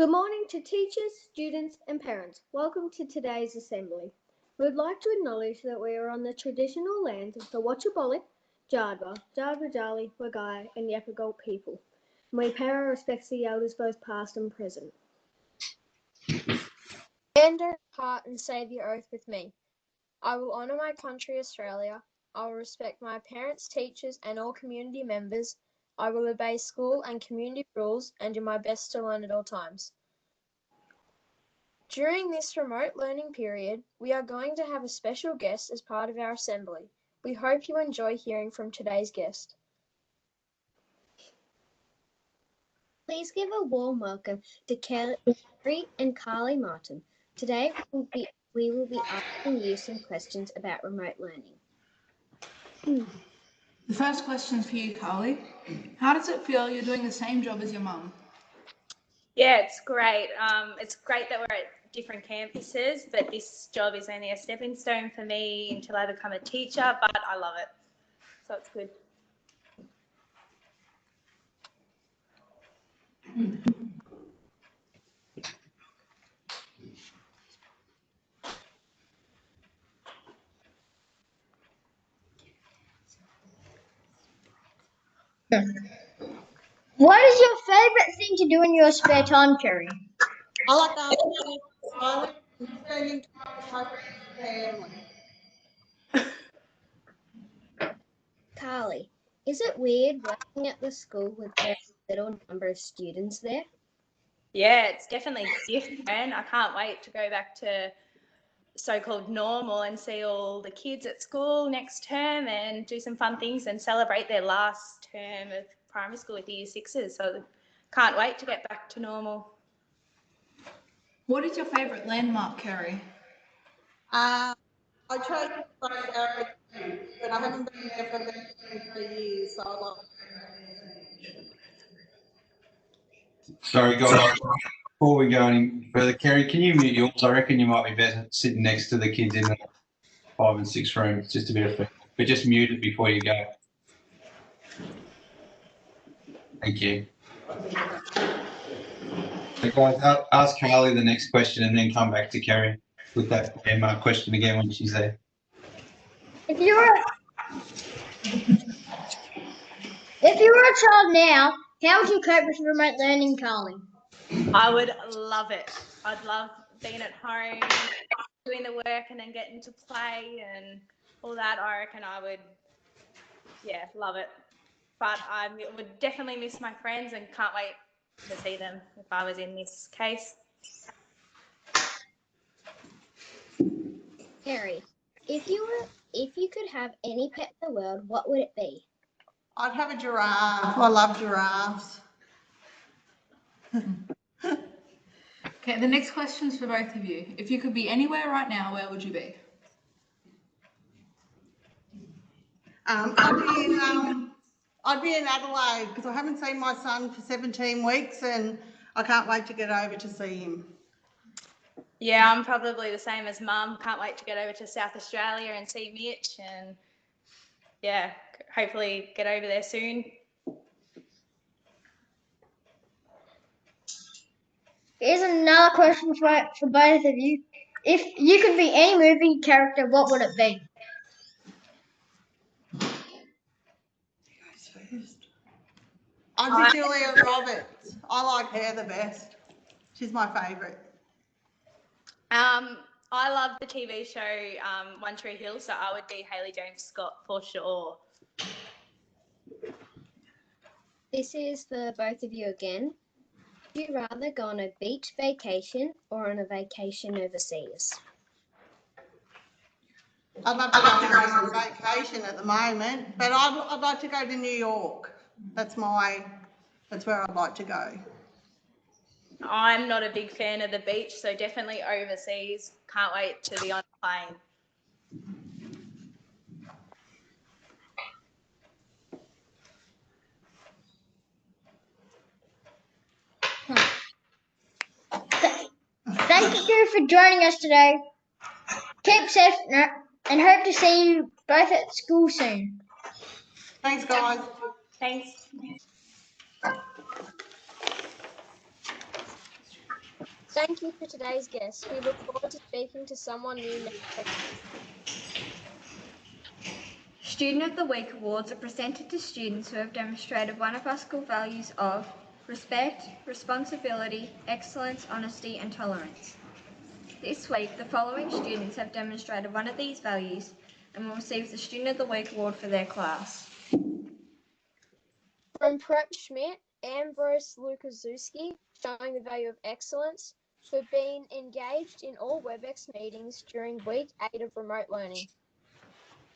Good morning to teachers, students and parents. Welcome to today's assembly. We would like to acknowledge that we are on the traditional lands of the Wotjobaluk, Jardwa, Jardwa-Jali, Wagai and Yapagal people. And we pay our respects to the elders both past and present. Stand apart and say the oath with me. I will honour my country, Australia. I will respect my parents, teachers and all community members. I will obey school and community rules and do my best to learn at all times. During this remote learning period, we are going to have a special guest as part of our assembly. We hope you enjoy hearing from today's guest. Please give a warm welcome to Kerry and Carly Martin. Today we will be asking you some questions about remote learning. The first question is for you, Carly. How does it feel you're doing the same job as your mum? Yeah, it's great. It's great that we're at different campuses, but this job is only a stepping stone for me until I become a teacher, but I love it. So it's good. What is your favourite thing to do in your spare time, Kerry? I like silent and spending time with my friends and family. Carly, is it weird working at the school with very little number of students there? Yeah, it's definitely different. I can't wait to go back to so-called normal and see all the kids at school next term and do some fun things and celebrate their last term of primary school with the year sixes. So can't wait to get back to normal. What is your favourite landmark, Kerry? I chose to go to Arrow, but I haven't been there for about 3 years, so I like. Sorry, guys. Before we go any further, Kerry, can you mute yours? I reckon you might be better sitting next to the kids in the 5 and 6 room. It's just a bit of feedback, but just mute it before you go. Thank you. So guys, ask Carly the next question and then come back to Kerry with that landmark question again when she's there. If you were a child now, how would you cope with remote learning, Carly? I would love it. I'd love being at home, doing the work and then getting to play and all that. I reckon I would, yeah, love it. But I would definitely miss my friends and can't wait to see them if I was in this case. Kerry, if you could have any pet in the world, what would it be? I'd have a giraffe. I love giraffes. Okay, the next question is for both of you. If you could be anywhere right now, where would you be? I'd be in Adelaide because I haven't seen my son for 17 weeks and I can't wait to get over to see him. Yeah, I'm probably the same as Mum. Can't wait to get over to South Australia and see Mitch and, yeah, hopefully get over there soon. Here's another question for both of you. If you could be any movie character, what would it be? I'd be Julia Roberts. I like her the best. She's my favourite. I love the TV show One Tree Hill, so I would be Hayley James Scott for sure. This is for both of you again. Would you rather go on a beach vacation or on a vacation overseas? I'd love to go on a vacation at the moment, but I'd like to go to New York. That's where I'd like to go. I'm not a big fan of the beach, so definitely overseas. Can't wait to be on a plane. Thank you for joining us today. Keep safe and hope to see you both at school soon. Thanks, guys. Thanks. Thank you for today's guests. We look forward to speaking to someone new next week. Student of the Week awards are presented to students who have demonstrated one of our school values of respect, responsibility, excellence, honesty and tolerance. This week, the following students have demonstrated one of these values and will receive the Student of the Week award for their class. From Prep Schmidt, Ambrose Lukaszewski, showing the value of excellence for being engaged in all WebEx meetings during week 8 of remote learning.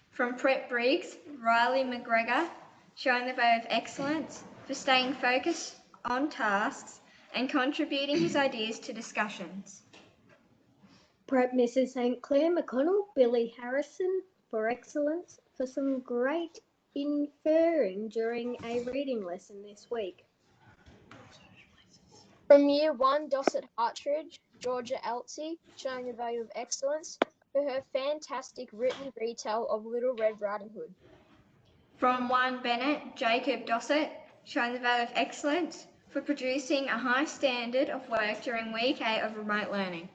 From Prep Briggs, Riley McGregor, showing the value of excellence for staying focused on tasks and contributing his ideas to discussions. Prep Mrs. St. Clair McConnell, Billy Harrison for excellence for some great inferring during a reading lesson this week. From Year 1, Dorset Hartridge, Georgia Eltsey, showing the value of excellence for her fantastic written retell of Little Red Riding Hood. From 1 Bennett, Jacob Dossett, showing the value of excellence for producing a high standard of work during week 8 of remote learning.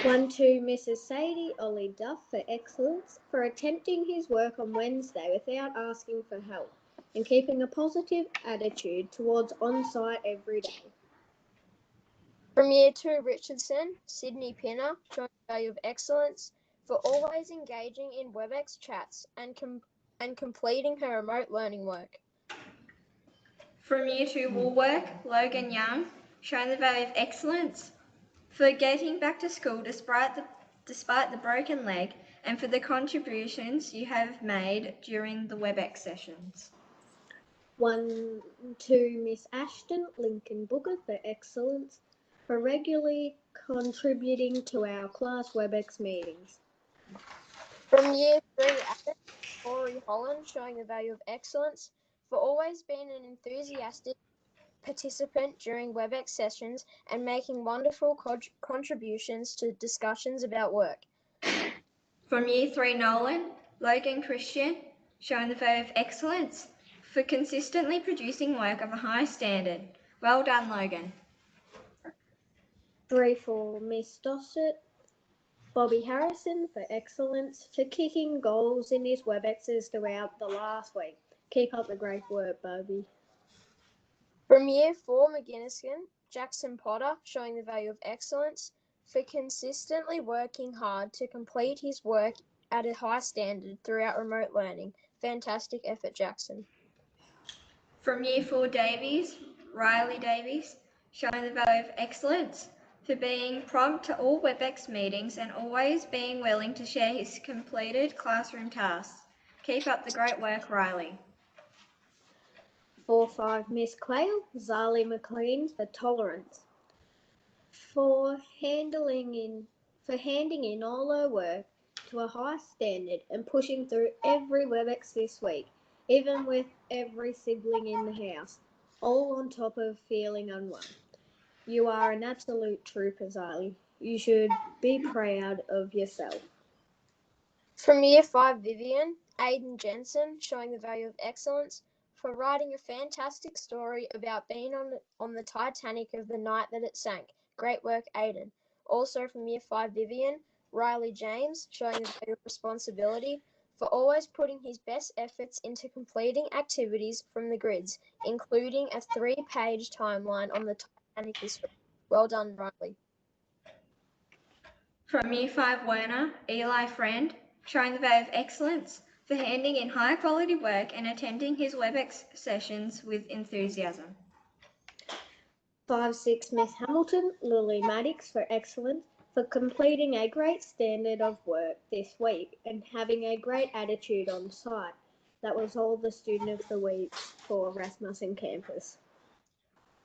1-2 Mrs. Sadie Ollie Duff for excellence for attempting his work on Wednesday without asking for help and keeping a positive attitude towards on-site every day. From Year 2, Richardson, Sydney Pinner, showing the value of excellence for always engaging in WebEx chats and completing her remote learning work. From Year 2 Woolwork, Logan Young, showing the value of excellence for getting back to school despite the broken leg and for the contributions you have made during the WebEx sessions. 1-2 Miss Ashton Lincoln Booker for excellence for regularly contributing to our class WebEx meetings. From Year 3, Adam, Corey Holland, showing the value of excellence for always being an enthusiastic participant during WebEx sessions and making wonderful contributions to discussions about work. From Year 3 Nolan, Logan Christian, showing the value of excellence for consistently producing work of a high standard. Well done, Logan. 3-4 Miss Dossett, Bobby Harrison for excellence for kicking goals in his WebExes throughout the last week. Keep up the great work, Bobby. From Year 4 McGinniskin, Jackson Potter, showing the value of excellence for consistently working hard to complete his work at a high standard throughout remote learning. Fantastic effort, Jackson. From Year 4 Davies, Riley Davies, showing the value of excellence for being prompt to all WebEx meetings and always being willing to share his completed classroom tasks. Keep up the great work, Riley. 4-5 Miss Quayle, Zali McLean for tolerance. For handing in all her work to a high standard and pushing through every WebEx this week, even with every sibling in the house, all on top of feeling unwell. You are an absolute trooper, Zali. You should be proud of yourself. From Year 5 Vivian, Aidan Jensen, showing the value of excellence for writing a fantastic story about being on the Titanic of the night that it sank. Great work, Aidan. Also from Year 5 Vivian, Riley James, showing the value of responsibility for always putting his best efforts into completing activities from the grids, including a 3-page timeline on the Titanic this week. Well done, Riley. From Year 5 Werner, Eli Friend, showing the value of excellence for handing in high quality work and attending his WebEx sessions with enthusiasm. 5-6 Miss Hamilton, Lily Maddox for excellence for completing a great standard of work this week and having a great attitude on site. That was all the Student of the Week for Rasmussen campus.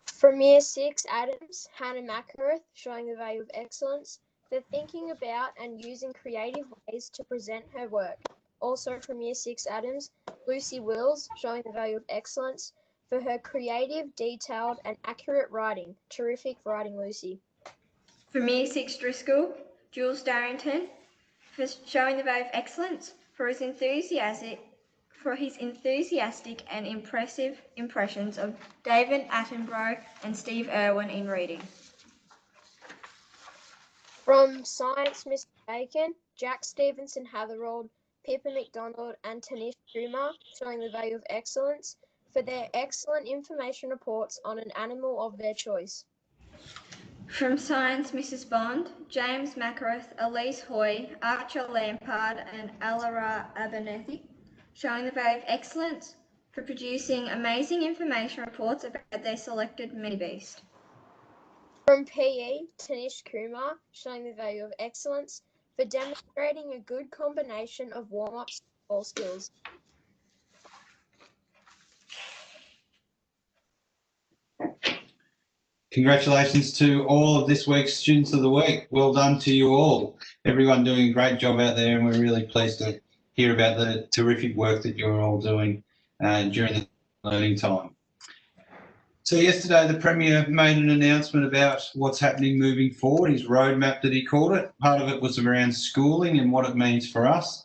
From Year 6 Adams, Hannah Mackworth, showing the value of excellence for thinking about and using creative ways to present her work. Also from Year 6 Adams, Lucy Wills, showing the value of excellence for her creative, detailed and accurate writing. Terrific writing, Lucy. From Year 6 Driscoll, Jules Darrington, for showing the value of excellence for his enthusiasm for his enthusiastic and impressive impressions of David Attenborough and Steve Irwin in reading. From Science, Mr. Bacon, Jack Stevenson Hatherald, Pippa McDonald and Tanish Kumar, showing the value of excellence for their excellent information reports on an animal of their choice. From Science, Mrs. Bond, James Macareth, Elise Hoy, Archer Lampard and Alara Abernethy, showing the value of excellence for producing amazing information reports about their selected mini beast. From PE, Tanish Kumar, showing the value of excellence for demonstrating a good combination of warm-ups and ball skills. Congratulations to all of this week's Students of the Week. Well done to you all. Everyone doing a great job out there, and we're really pleased to hear about the terrific work that you're all doing during the learning time. So yesterday, the Premier made an announcement about what's happening moving forward, his roadmap that he called it. Part of it was around schooling and what it means for us.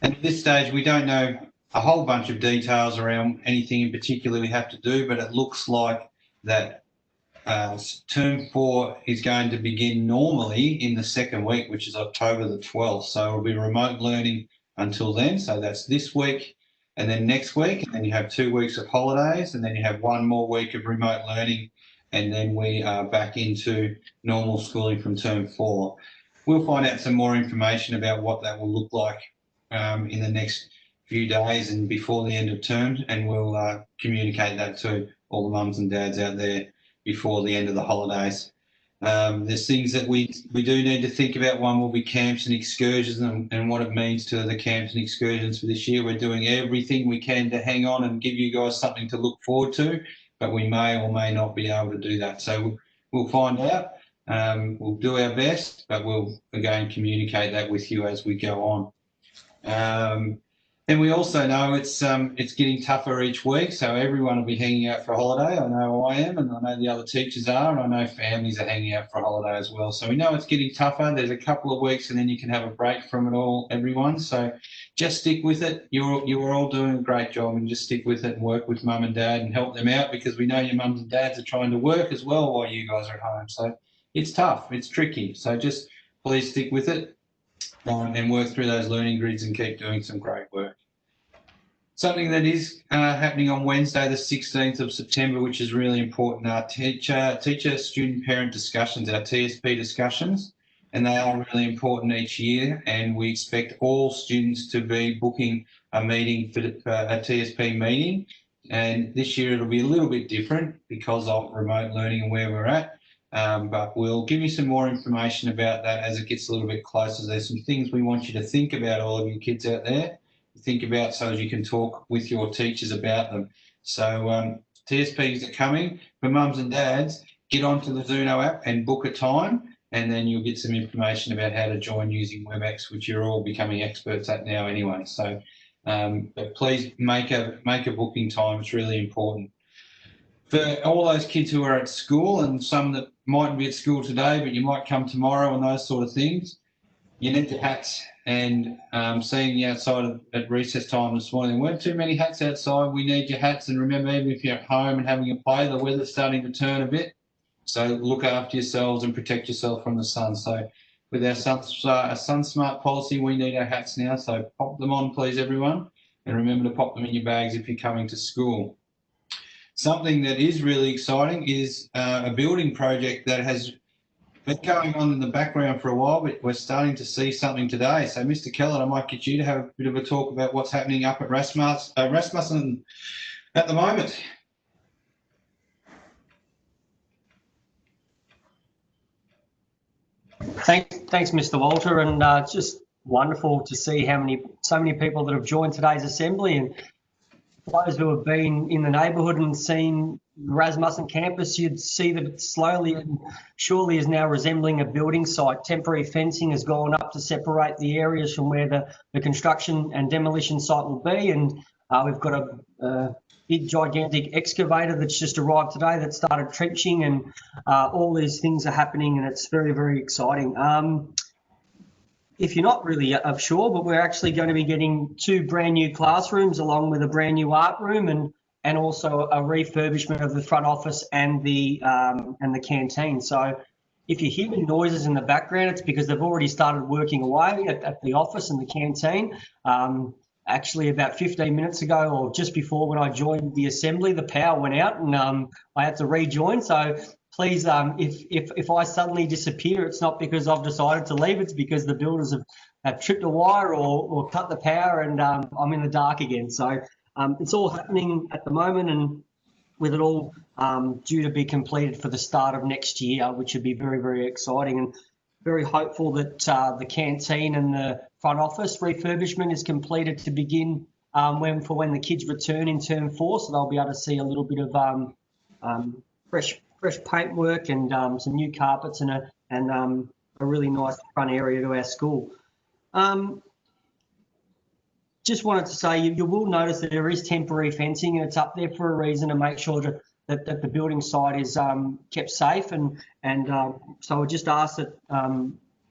And at this stage, we don't know a whole bunch of details around anything in particular we have to do, but it looks like that term 4 is going to begin normally in the second week, which is October the 12th. So it'll be remote learning until then. So that's this week and then next week. And then you have 2 weeks of holidays and then you have 1 more week of remote learning. And then we are back into normal schooling from term 4. We'll find out some more information about what that will look like in the next few days and before the end of term. And we'll communicate that to all the mums and dads out there before the end of the holidays. There's things that we do need to think about. One will be camps and excursions and what it means to the camps and excursions for this year. We're doing everything we can to hang on and give you guys something to look forward to, but we may or may not be able to do that. So we'll find out. We'll do our best, but we'll again communicate that with you as we go on. And we also know it's getting tougher each week, so everyone will be hanging out for a holiday. I know I am, and I know the other teachers are, and I know families are hanging out for a holiday as well. So we know it's getting tougher. There's a couple of weeks, and then you can have a break from it all, everyone. So just stick with it. You are all doing a great job, and just stick with it and work with mum and dad and help them out, because we know your mums and dads are trying to work as well while you guys are at home. So it's tough. It's tricky. So just please stick with it. And work through those learning grids and keep doing some great work. Something that is happening on Wednesday, the 16th of September, which is really important, are teacher student parent discussions, our TSP discussions, and they are really important each year, and we expect all students to be booking a meeting for a TSP meeting. And this year it'll be a little bit different because of remote learning and where we're at. But we'll give you some more information about that as it gets a little bit closer. There's some things we want you to think about, all of you kids out there, think about so as you can talk with your teachers about them. So TSPs are coming. For mums and dads, get onto the Zuno app and book a time, and then you'll get some information about how to join using WebEx, which you're all becoming experts at now anyway. So but please make a booking time. It's really important. For all those kids who are at school and some that mightn't be at school today, but you might come tomorrow and those sort of things, you need your hats. And seeing you outside at recess time this morning, there weren't too many hats outside. We need your hats. And remember, even if you're at home and having a play, the weather's starting to turn a bit. So look after yourselves and protect yourself from the sun. So with our Sun Smart policy, we need our hats now. So pop them on, please, everyone. And remember to pop them in your bags if you're coming to school. Something that is really exciting is a building project that has been going on in the background for a while, but we're starting to see something today. So, Mr. Kellett, I might get you to have a bit of a talk about what's happening up at Rasmussen at the moment. Thanks, Mr. Walter, and it's just wonderful to see so many people that have joined today's assembly. And for those who have been in the neighbourhood and seen the Rasmussen campus, you'd see that it slowly and surely is now resembling a building site. Temporary fencing has gone up to separate the areas from where the construction and demolition site will be, and we've got a big gigantic excavator that's just arrived today that started trenching, and all these things are happening, and it's very, very exciting. if you're not really sure, but we're actually going to be getting 2 brand new classrooms along with a brand new art room and also a refurbishment of the front office and the canteen. So if you're hearing noises in the background, it's because they've already started working away at the office and the canteen. Actually, about 15 minutes ago, or just before when I joined the assembly, the power went out and I had to rejoin. So please, if I suddenly disappear, it's not because I've decided to leave. It's because the builders have tripped a wire or cut the power, and I'm in the dark again. So it's all happening at the moment, and with it all due to be completed for the start of next year, which would be very, very exciting, and very hopeful that the canteen and the front office refurbishment is completed to begin when the kids return in term 4, so they'll be able to see a little bit of fresh paintwork and some new carpets and a really nice front area to our school. Just wanted to say you will notice that there is temporary fencing, and it's up there for a reason to make sure that the building site is kept safe, and so I just ask that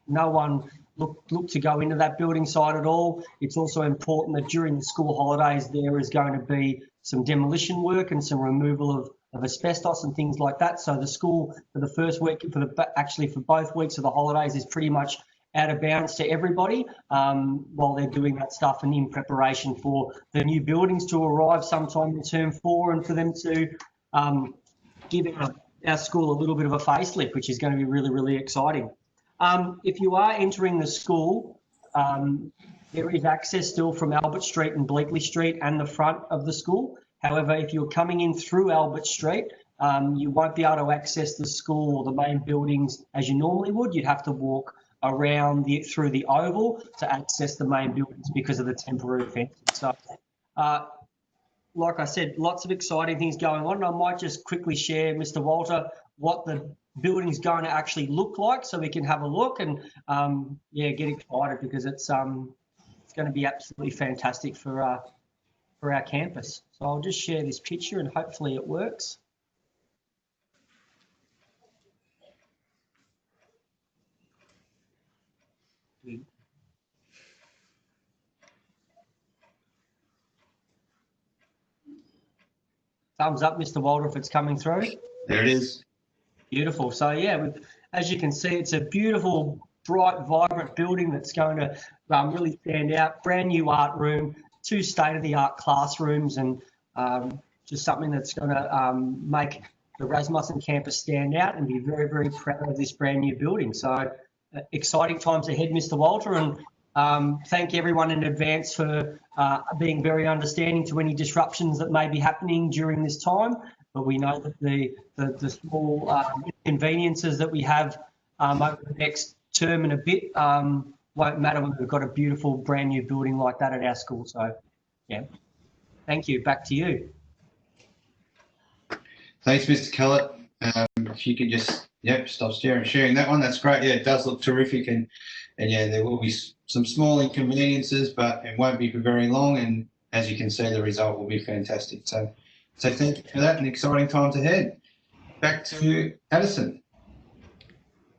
no one look to go into that building site at all. It's also important that during the school holidays there is going to be some demolition work and some removal of asbestos and things like that. So the school for the first week, for both weeks of the holidays, is pretty much out of bounds to everybody while they're doing that stuff and in preparation for the new buildings to arrive sometime in term 4, and for them to give our school a little bit of a facelift, which is going to be really, really exciting. If you are entering the school, there is access still from Albert Street and Bleakley Street and the front of the school. However, if you're coming in through Albert Street, you won't be able to access the school or the main buildings as you normally would. You'd have to walk around through the oval to access the main buildings because of the temporary fencing. So, like I said, lots of exciting things going on. And I might just quickly share, Mr. Walter, what the building's going to actually look like, so we can have a look and get excited, because it's going to be absolutely fantastic for our campus. So I'll just share this picture and hopefully it works. Thumbs up, Mr. Walter, if it's coming through. There it is. Beautiful. So yeah, as you can see, it's a beautiful, bright, vibrant building that's going to really stand out. Brand new art room, 2 state-of-the-art classrooms, and just something that's going to make the Rasmussen campus stand out and be very, very proud of this brand new building. So exciting times ahead, Mr. Walter, and thank everyone in advance for being very understanding to any disruptions that may be happening during this time. But we know that the small inconveniences that we have over the next term and a bit won't matter when we've got a beautiful brand new building like that at our school. So, yeah, thank you. Back to you. Thanks, Mr. Kellett. If you could just, stop sharing that one. That's great. Yeah, it does look terrific, and yeah, there will be some small inconveniences, but it won't be for very long. And as you can see, the result will be fantastic. So thank you for that, and exciting times ahead. Back to Addison.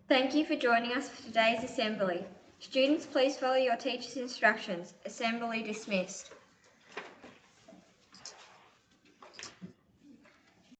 Thank you for joining us for today's assembly. Students, please follow your teacher's instructions. Assembly dismissed.